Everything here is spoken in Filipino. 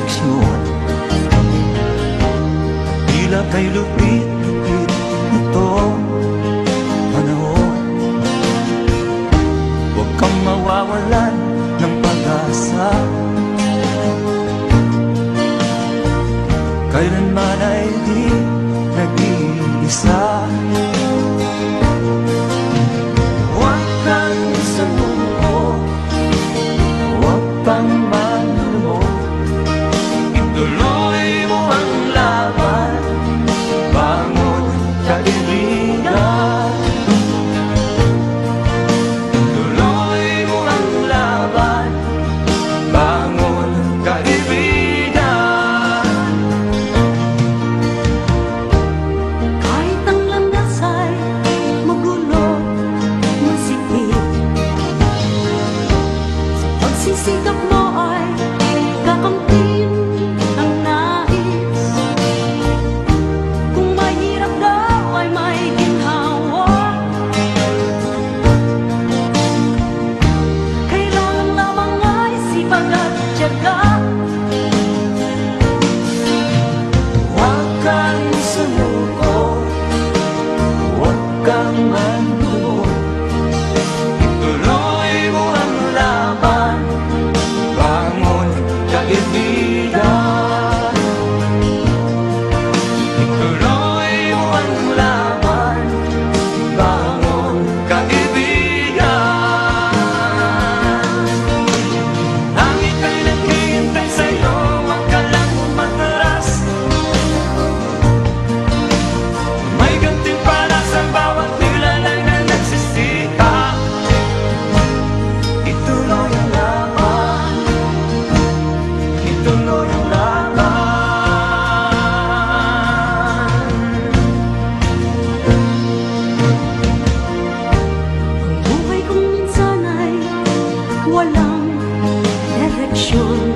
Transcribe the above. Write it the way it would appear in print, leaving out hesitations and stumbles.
direksyon. Tila kay lupit-lupit itong panahon. Huwag kang mawawalan ng pag-asa, kailanman ay di nag-iisa. Huwag kang sumuko, huwag kang manlumod, ituloy mo ang laban, bangon kaibigan. Ituloy mo ang laban, bangon kaibigan. Kahit ang landas ay magulo, masikip, sa pagsisikap mo ay kakamtin ang nais. Kung mahirap daw ay may ginhawa, kailangan lamang ay sipag at tiyaga. Huwag kang sumuko, huwag kang manlumod, ituloy mo ang laban, bangon kaibigan. Ituloy mo ang laban, bangon kaibigan. Langit ay naghihintay sa'yo, huwag ka lang matras. May gantimpala sa bawat nilalang na nagsisikap. Ituloy ang laban, ituloy ang laban. Ang buhay kong minsan ay walang direksyon.